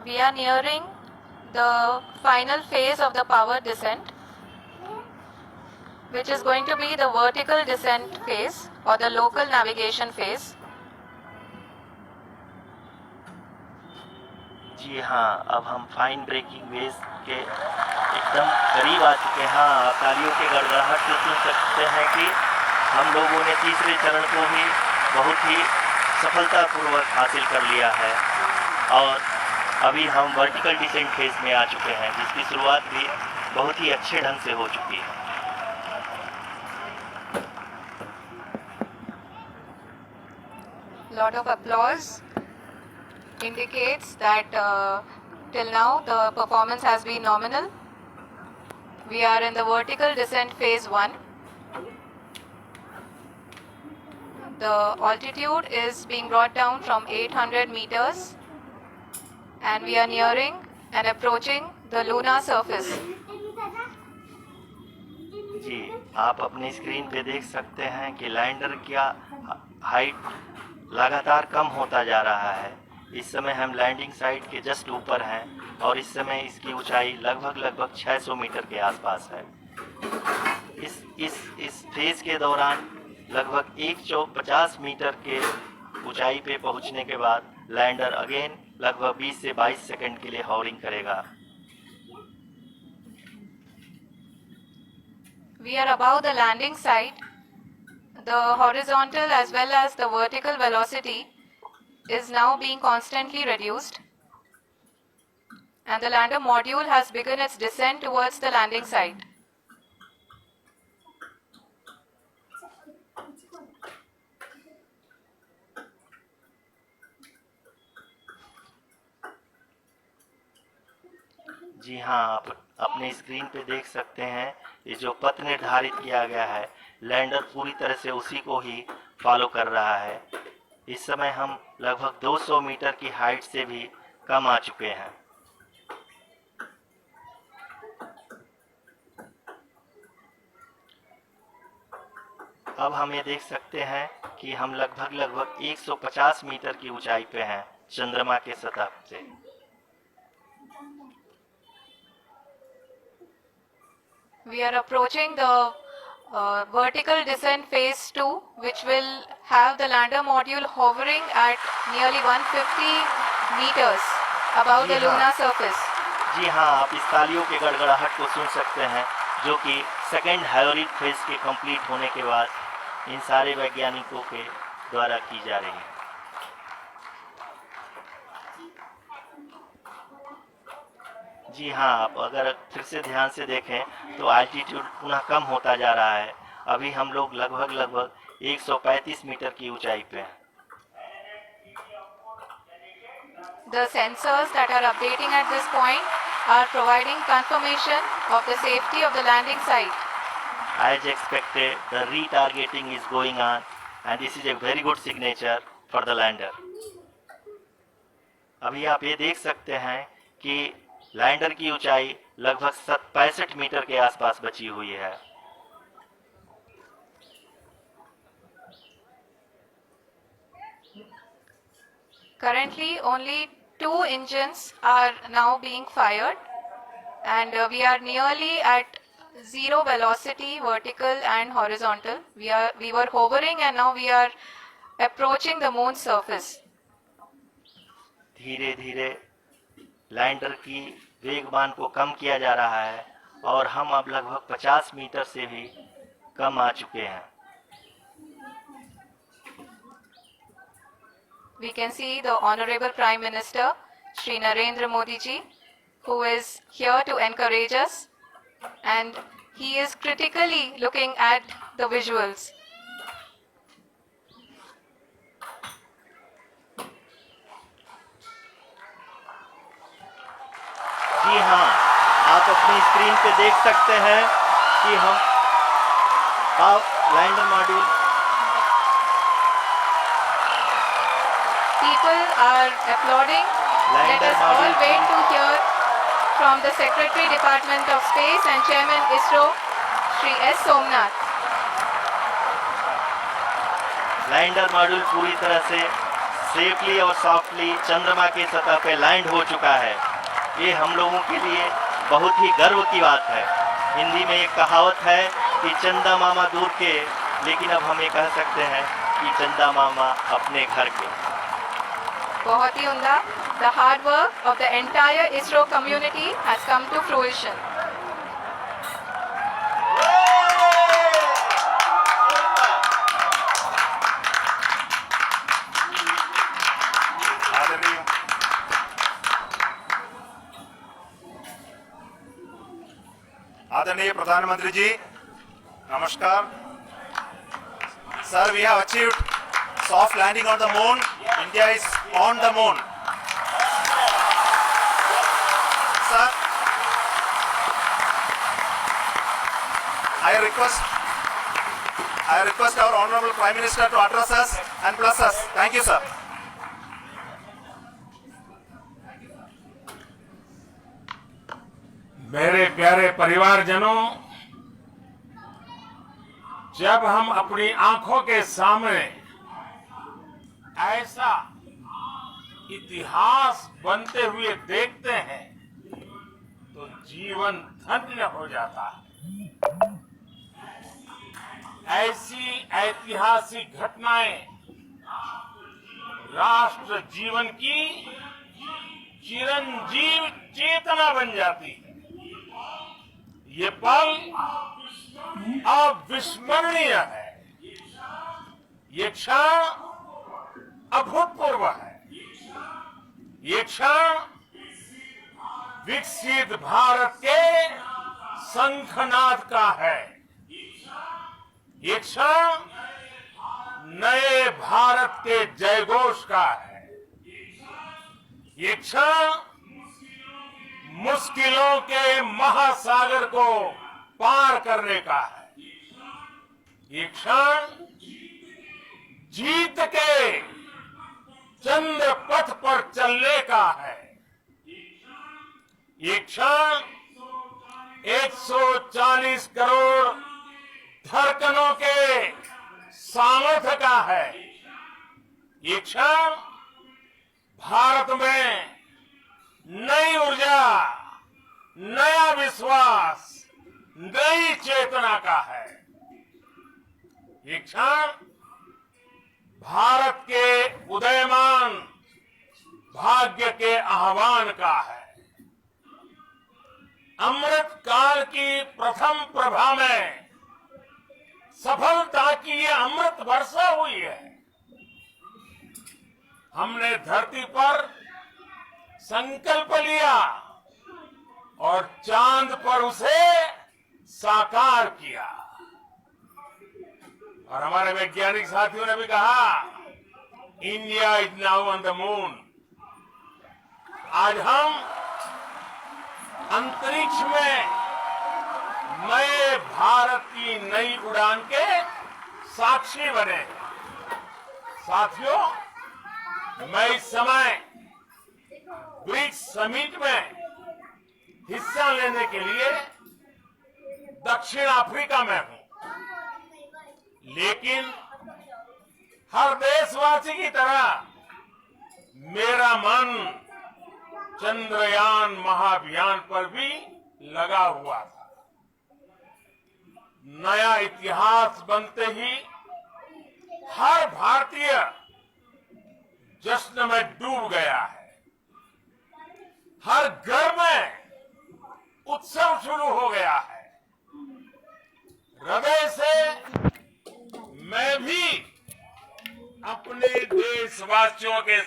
We are nearing the final phase of the power descent, which is going to be the vertical descent phase or the local navigation phase. जी हाँ, अब हम fine breaking veg के एकदम करीब आ चुके हैं। हाँ, तालियों के गड़गड़ाहट से सुन सकते हैं कि हम लोगों ने तीसरे चरण को भी बहुत ही सफलतापूर्वक हासिल कर लिया है और अभी हम वर्टिकल डिसेंट फेज में आ चुके हैं, जिसकी शुरुआत भी बहुत ही अच्छे ढंग से हो चुकी है। Lot of applause indicates that till now the performance has been nominal. We are in the vertical descent phase 1. The altitude is being brought down from 800 meters and we are nearing and approaching the lunar surface. जी, आप अपनी screen पे देख सकते हैं कि lander का height लगातार कम होता जा रहा है। इस समय हम लैंडिंग साइट के जस्ट ऊपर हैं और इस समय इसकी ऊंचाई लगभग 600 मीटर के आसपास है। इस फेज के दौरान लगभग 150 मीटर के ऊंचाई पे पहुंचने के बाद लैंडर अगेन लगभग 20 से 22 सेकंड के लिए हॉवरिंग करेगा। We are above the landing site. The horizontal as well as the vertical velocity is now being constantly reduced, and the lander module has begun its descent towards the landing site. जी हाँ, आप अपने screen पे देख सकते हैं ये जो पथ निर्धारित किया गया है, लैंडर पूरी तरह से उसी को ही फॉलो कर रहा है। इस समय हम लगभग 200 मीटर की हाइट से भी कम आ चुके हैं। अब हम ये देख सकते हैं कि हम लगभग 150 मीटर की ऊंचाई पे हैं चंद्रमा के सतह से। We are approaching the vertical descent phase 2, which will have the lander module hovering at nearly 150 meters above the lunar surface. जी हाँ, आप इस तालियों के गड़गड़ाहट को सुन सकते हैं, जो कि सेकेंड हाइब्रिड फेज के कंप्लीट होने के बाद इन सारे वैज्ञानिकों के द्वारा की जा रही है। जी हाँ, आप अगर फिर से ध्यान से देखें तो एल्टीट्यूड पुनः कम होता जा रहा है। अभी हम लोग लगभग 135 मीटर की ऊंचाई पे हैं। The sensors that are updating at this point are providing confirmation of the safety of the landing site. As expected, the retargeting is going on and this is a very good signature for the lander. अभी आप ये देख सकते हैं कि lander की ऊंचाई लगभग 65 मीटर के आसपास बची हुई है। Currently only 2 engines are now being fired and we are nearly at zero velocity, vertical and horizontal. We were hovering and now we are approaching the moon's surface. धीरे धीरे लैंडर की वेगमान को कम किया जा रहा है और हम अब लगभग 50 मीटर से भी कम आ चुके हैं। We can see the Honorable Prime Minister, Shri Narendra Modi ji, who is here to encourage us, and he is critically looking at the visuals. जी हाँ, आप अपनी स्क्रीन पे देख सकते हैं कि हम lander module People are applauding. Let us all wait to hear from the Secretary Department of Space and Chairman ISRO, Shri S. Somnath. Lander module पूरी तरह से सेफली और सॉफ्टली चंद्रमा की सतह पे लैंड हो चुका है। ये हम लोगों के लिए बहुत ही गर्व की बात है। हिंदी में एक कहावत है कि चंदा मामा दूर के, लेकिन अब हम ये कह सकते हैं कि चंदा मामा अपने घर के। बहुत ही उम्दा। The hard work of the entire ISRO community has come to fruition. आदरणीय प्रधानमंत्री जी, नमस्कार। Sir, we have achieved soft landing on the moon. India is on the moon. Sir, I request our Honorable Prime Minister to address us and bless us. Thank you, sir. मेरे प्यारे परिवारजनों, जब हम अपनी आंखों के सामने ऐसा इतिहास बनते हुए देखते हैं तो जीवन धन्य हो जाता है। ऐसी ऐतिहासिक घटनाएं राष्ट्र जीवन की चिरंजीव चेतना बन जाती है। ये पल अविस्मरणीय है। ये क्षण अभूतपूर्व है। ये क्षण विकसित भारत के शंखनाद का है। ये क्षण नए भारत के जयघोष का है। ये क्षण मुश्किलों के महासागर को पार करने का है। ये क्षण जीत के चंद्र पथ पर चलने का है। ये क्षण 140 करोड़ धड़कनों के सामर्थ्य का है। ये क्षण भारत में नई ऊर्जा, नया विश्वास, नई चेतना का है। ये क्षण भारत के उदयमान भाग्य के आह्वान का है। अमृत काल की प्रथम प्रभा में सफलता की ये अमृत वर्षा हुई है। हमने धरती पर संकल्प लिया और चांद पर उसे साकार किया। और हमारे वैज्ञानिक साथियों ने भी कहा, India is now on the moon. आज हम अंतरिक्ष में नए भारत की नई उड़ान के साक्षी बने। साथियों, मैं इस समय ब्रिक्स समिट में हिस्सा लेने के लिए दक्षिण अफ्रीका में हूं, लेकिन हर देशवासी की तरह मेरा मन चंद्रयान महाअभियान पर भी लगा हुआ था। नया इतिहास बनते ही हर भारतीय जश्न में डूब गया है। हर घर में उत्सव शुरू हो गया है। हृदय से मैं भी अपने देशवासियों के